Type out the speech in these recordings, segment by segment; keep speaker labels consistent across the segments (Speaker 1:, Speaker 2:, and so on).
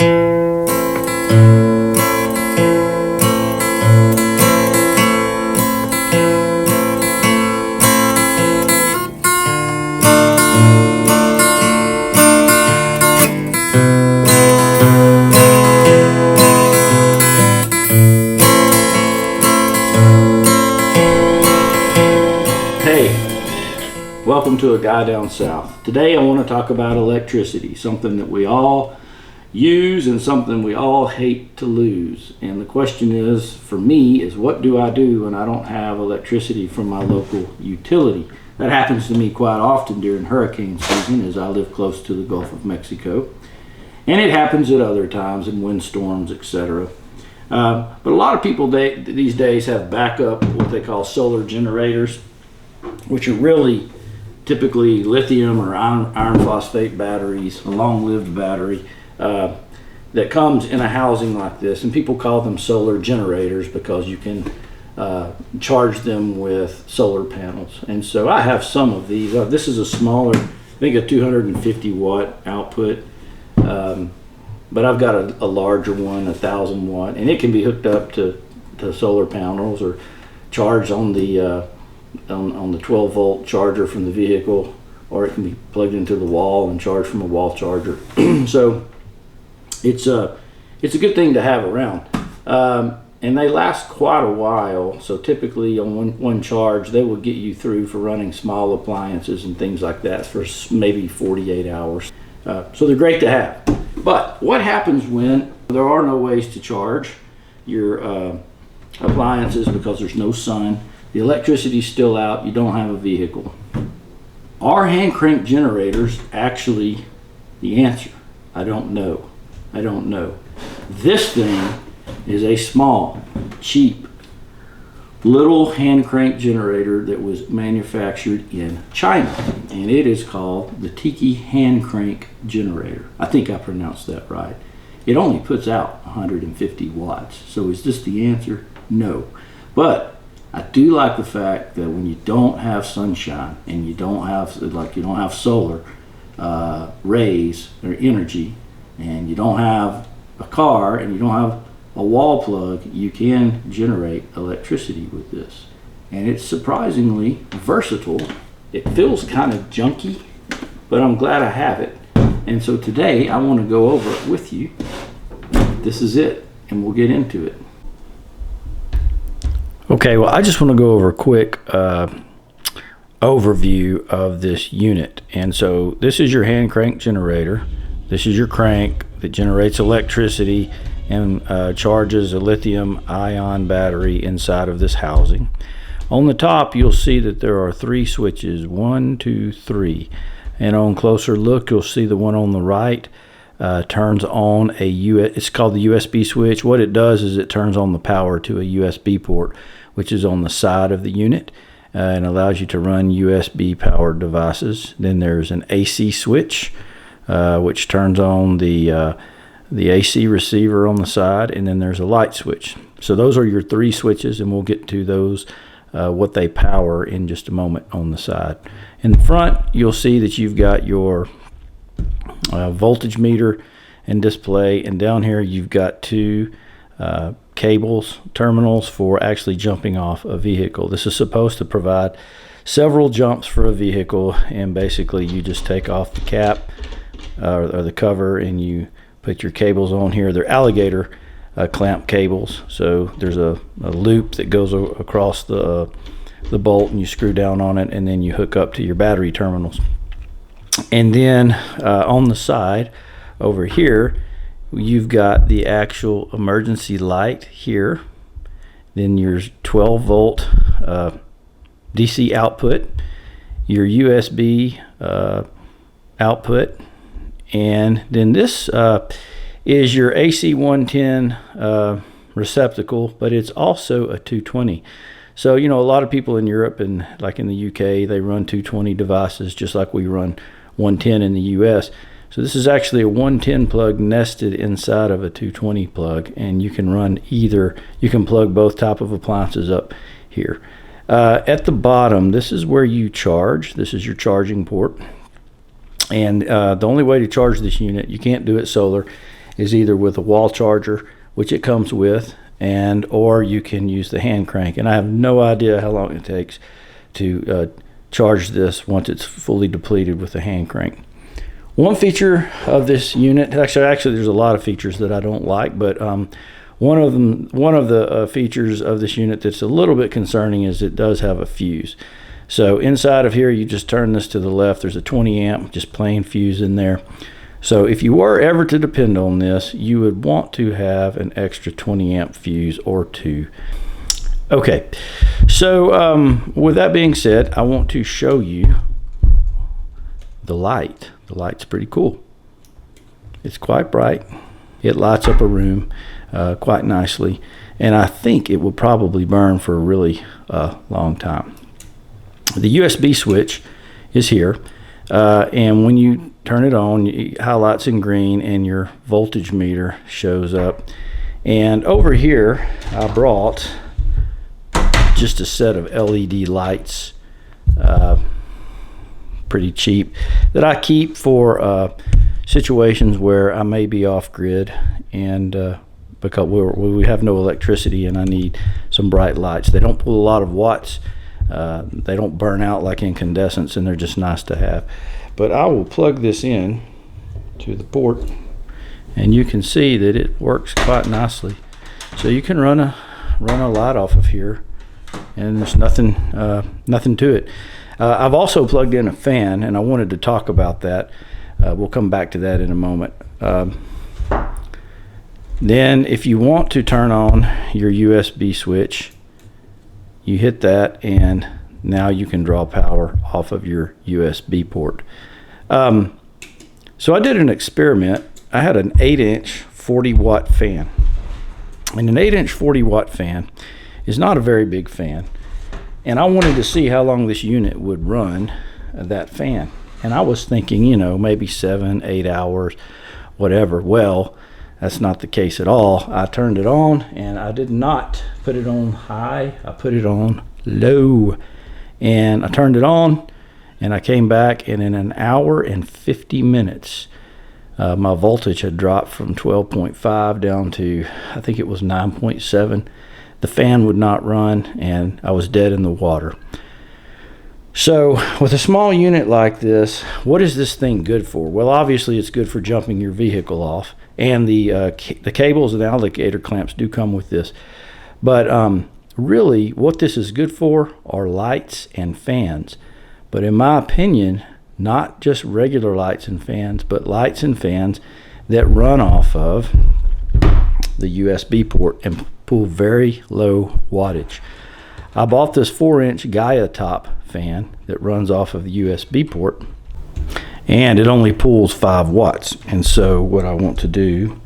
Speaker 1: Welcome to A Guy Down South. Today I want to talk about electricity, something that we all use and something we all hate to lose. And the question is, for me, is what do I do when I don't have electricity from my local utility? That happens to me quite often during hurricane season, as I live close to the Gulf of Mexico. And it happens at other times in windstorms, etc. But a lot of people these days have backup, what they call solar generators, which are really typically lithium or iron phosphate batteries, a long-lived battery that comes in a housing like this. And people call them solar generators because you can charge them with solar panels. And so I have some of these. This is a smaller, I think a 250 watt output. But I've got a larger one, 1,000 watt, and it can be hooked up to solar panels or charged on the 12 volt charger from the vehicle, or it can be plugged into the wall and charged from a wall charger. So it's a good thing to have around, and they last quite a while. So typically on one charge they will get you through for running small appliances and things like that for maybe 48 hours. So they're great to have. But what happens when there are no ways to charge your appliances because there's no sun? The electricity's still out, you don't have a vehicle. Are hand crank generators actually the answer? I don't know. This thing is a small, cheap, little hand crank generator that was manufactured in China. And it is called the TEKE Hand Crank Generator. I think I pronounced that right. It only puts out 150 watts. So is this the answer? No. But I do like the fact that when you don't have sunshine and you don't have solar rays or energy, and you don't have a car and you don't have a wall plug, you can generate electricity with this. And it's surprisingly versatile. It feels kind of junky, but I'm glad I have it. And so today I want to go over it with you. This is it, and we'll get into it. Okay, well, I just want to go over a quick overview of this unit. And so this is your hand crank generator. This is your crank that generates electricity and charges a lithium ion battery inside of this housing. On the top, you'll see that there are 3 switches, 1, 2, 3. And on closer look, you'll see the one on the right turns on it's called the USB switch. What it does is it turns on the power to a USB port, which is on the side of the unit, and allows you to run USB powered devices. Then there's an AC switch, which turns on the AC receiver on the side, and then there's a light switch. So those are your 3 switches, and we'll get to those, what they power, in just a moment on the side. In the front, you'll see that you've got your voltage meter and display, and down here you've got 2 terminals for actually jumping off a vehicle. This is supposed to provide several jumps for a vehicle, and basically you just take off the cap or the cover and you put your cables on here. They're alligator clamp cables, so there's a loop that goes across the bolt, and you screw down on it, and then you hook up to your battery terminals. And then on the side over here, you've got the actual emergency light here. Then your 12 volt DC output, your USB output, and then this is your AC 110 receptacle, but it's also a 220. So, you know, a lot of people in Europe and like in the UK, they run 220 devices just like we run 110 in the US. So this is actually a 110 plug nested inside of a 220 plug, and you can run either. You can plug both type of appliances up here. At the bottom, this is where you charge. This is your charging port. And the only way to charge this unit, you can't do it solar, is either with a wall charger, which it comes with, or you can use the hand crank. And I have no idea how long it takes to charge this once it's fully depleted with the hand crank. One feature of this unit, actually there's a lot of features that I don't like, but one of the features of this unit that's a little bit concerning is it does have a fuse. So inside of here, you just turn this to the left. There's a 20 amp, just plain fuse in there. So if you were ever to depend on this, you would want to have an extra 20 amp fuse or two. Okay, so with that being said, I want to show you the light. The light's pretty cool. It's quite bright. It lights up a room quite nicely, and I think it will probably burn for a really long time. The USB switch is here, and when you turn it on, it highlights in green and your voltage meter shows up. And over here I brought just a set of LED lights, pretty cheap, that I keep for situations where I may be off grid and because we have no electricity and I need some bright lights. They don't pull a lot of watts. They don't burn out like incandescents, and they're just nice to have. But I will plug this in to the port, and you can see that it works quite nicely. So you can run a light off of here, and there's nothing to it. I've also plugged in a fan, and I wanted to talk about that. We'll come back to that in a moment. Then if you want to turn on your USB switch, you hit that, and now you can draw power off of your USB port. So I did an experiment. I had an 8-inch 40-watt fan. And an 8-inch 40-watt fan is not a very big fan. And I wanted to see how long this unit would run that fan. And I was thinking, maybe 7-8 hours, whatever. Well, that's not the case at all. I turned it on, and I did not put it on high. I put it on low. And I turned it on, and I came back, and in an hour and 50 minutes, my voltage had dropped from 12.5 down to, I think it was 9.7. The fan would not run, and I was dead in the water. So with a small unit like this, what is this thing good for? Well, obviously it's good for jumping your vehicle off, and the cables and alligator clamps do come with this. But really what this is good for are lights and fans. But in my opinion, not just regular lights and fans, but lights and fans that run off of the USB port and pull very low wattage. I bought this 4-inch Gaia top fan that runs off of the USB port, and it only pulls 5 watts. And so what I want to do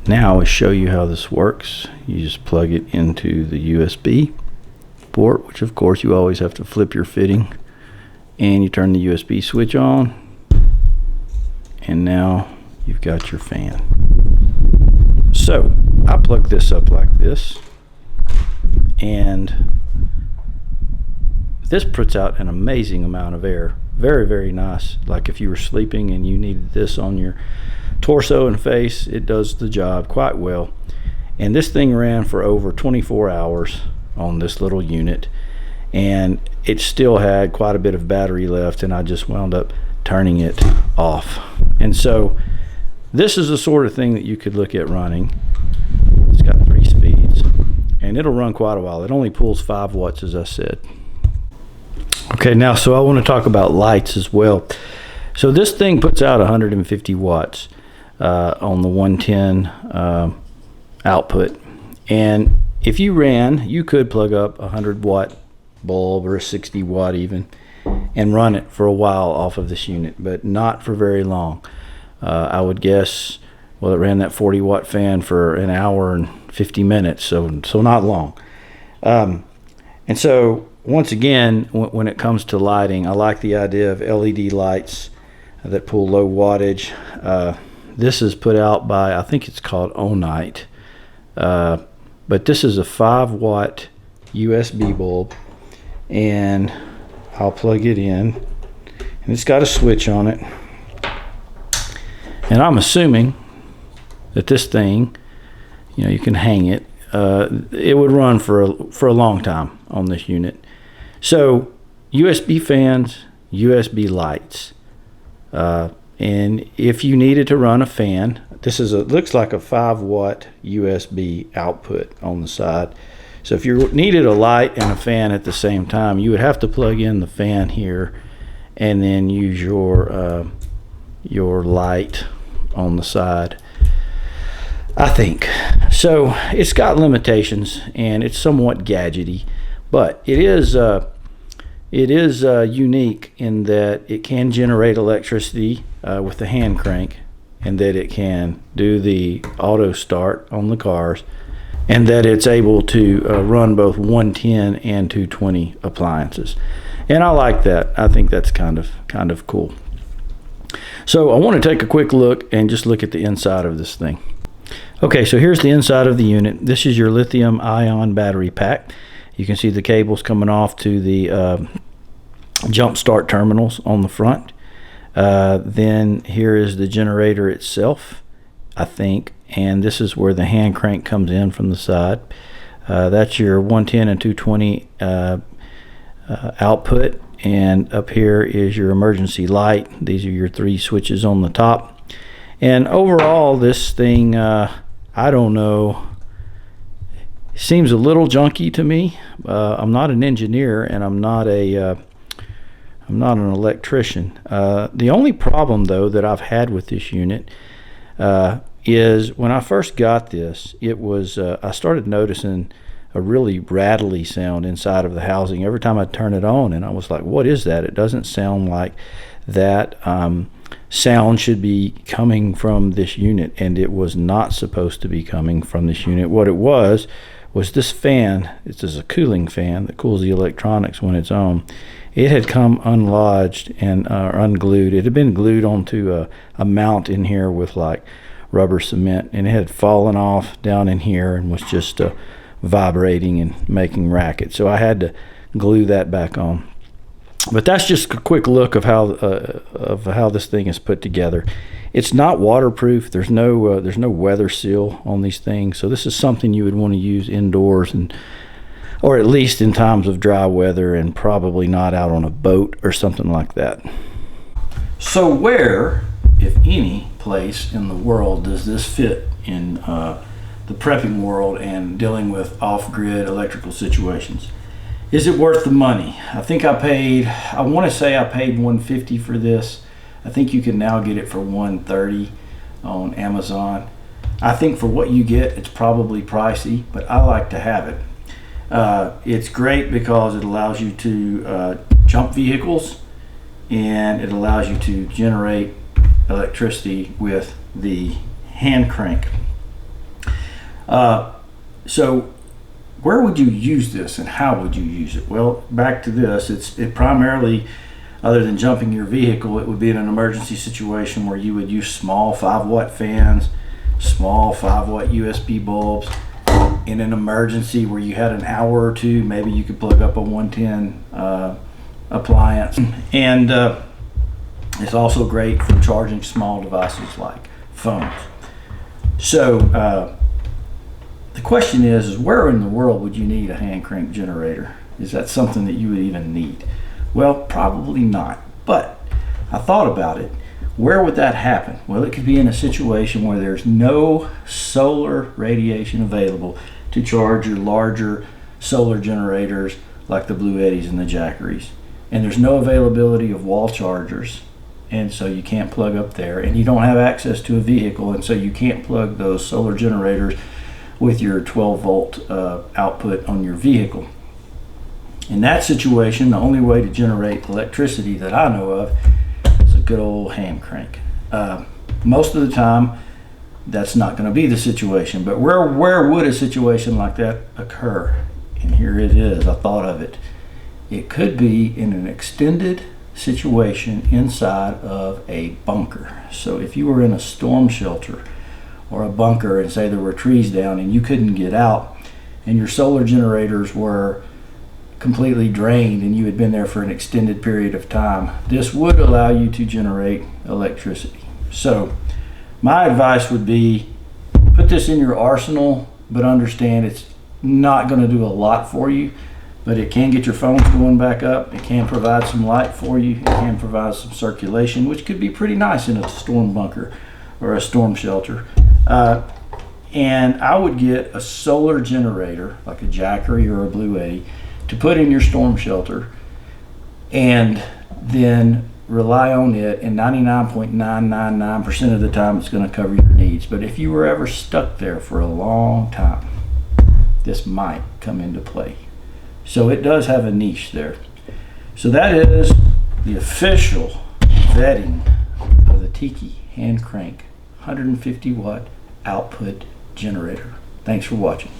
Speaker 1: now is show you how this works. You just plug it into the USB port, which of course you always have to flip your fitting, and you turn the USB switch on, and now you've got your fan. So I plug this up like this, and this puts out an amazing amount of air. Very, very nice. Like if you were sleeping and you needed this on your torso and face, it does the job quite well. And this thing ran for over 24 hours on this little unit, and it still had quite a bit of battery left, and I just wound up turning it off. And so this is the sort of thing that you could look at running. It's got 3 speeds, and it'll run quite a while. It only pulls 5 watts, as I said. Okay, now so I want to talk about lights as well. So this thing puts out 150 watts on the 110 output, and if you could plug up a 100 watt bulb or a 60 watt even and run it for a while off of this unit, but not for very long. I would guess, well, it ran that 40 watt fan for an hour and 50 minutes, so not long. And so once again, when it comes to lighting, I like the idea of LED lights that pull low wattage. This is put out by, I think it's called Onite, but this is a 5 watt USB bulb, and I'll plug it in, and it's got a switch on it, and I'm assuming that this thing, you know, you can hang it. It would run for a long time on this unit. So USB fans, USB lights, and if you needed to run a fan, this is looks like a 5-watt USB output on the side. So if you needed a light and a fan at the same time, you would have to plug in the fan here and then use your light on the side, I think. So it's got limitations and it's somewhat gadgety, but it is unique in that it can generate electricity with the hand crank, and that it can do the auto start on the cars, and that it's able to run both 110 and 220 appliances. And I like that. I think that's kind of cool. So I want to take a quick look and just look at the inside of this thing. Okay, so here's the inside of the unit. This is your lithium ion battery pack. You can see the cables coming off to the jump start terminals on the front. Then here is the generator itself, I think, and this is where the hand crank comes in from the side. That's your 110 and 220 output, and up here is your emergency light. These are your 3 switches on the top. And overall, this thing, I don't know, seems a little junky to me. I'm not an engineer, and I'm not an electrician. The only problem, though, that I've had with this unit is when I first got this, it was I started noticing a really rattly sound inside of the housing every time I turn it on, and I was like, what is that? It doesn't sound like that sound should be coming from this unit, and it was not supposed to be coming from this unit. What it was this fan. This is a cooling fan that cools the electronics when it's on. It had come unlodged and unglued. It had been glued onto a mount in here with like rubber cement, and it had fallen off down in here and was just vibrating and making racket. So I had to glue that back on. But that's just a quick look of how this thing is put together. It's not waterproof. There's no weather seal on these things. So this is something you would want to use indoors, or at least in times of dry weather, and probably not out on a boat or something like that. So where, if any place in the world, does this fit in the prepping world and dealing with off-grid electrical situations? Is it worth the money? I think I want to say I paid $150 for this. I think you can now get it for $130 on Amazon. I think for what you get, it's probably pricey, but I like to have it. It's great because it allows you to jump vehicles, and it allows you to generate electricity with the hand crank. So where would you use this, and how would you use it? Well, back to this, it primarily, other than jumping your vehicle, it would be in an emergency situation where you would use small 5-watt fans, small 5-watt USB bulbs. In an emergency where you had an hour or two, maybe you could plug up a 110 appliance. And it's also great for charging small devices like phones. So the question is where in the world would you need a hand crank generator? Is that something that you would even need? Well, probably not, but I thought about it. Where would that happen? Well, it could be in a situation where there's no solar radiation available to charge your larger solar generators like the Blue Eddies and the Jackeries. And there's no availability of wall chargers, and so you can't plug up there, and you don't have access to a vehicle, and so you can't plug those solar generators with your 12-volt output on your vehicle. In that situation, the only way to generate electricity that I know of is a good old hand crank. Most of the time, that's not going to be the situation, but where would a situation like that occur? And here it is, I thought of it. It could be in an extended situation inside of a bunker. So if you were in a storm shelter or a bunker, and say there were trees down and you couldn't get out, and your solar generators were completely drained and you had been there for an extended period of time, this would allow you to generate electricity. So my advice would be put this in your arsenal, but understand it's not going to do a lot for you, but it can get your phones going back up. It can provide some light for you. It can provide some circulation, which could be pretty nice in a storm bunker or a storm shelter. And I would get a solar generator, like a Jackery or a Blue Eddy, to put in your storm shelter, and then rely on it, and 99.999% of the time it's going to cover your needs. But if you were ever stuck there for a long time, this might come into play. So it does have a niche there. So that is the official vetting of the TEKE Hand Crank 150 watt output generator. Thanks for watching.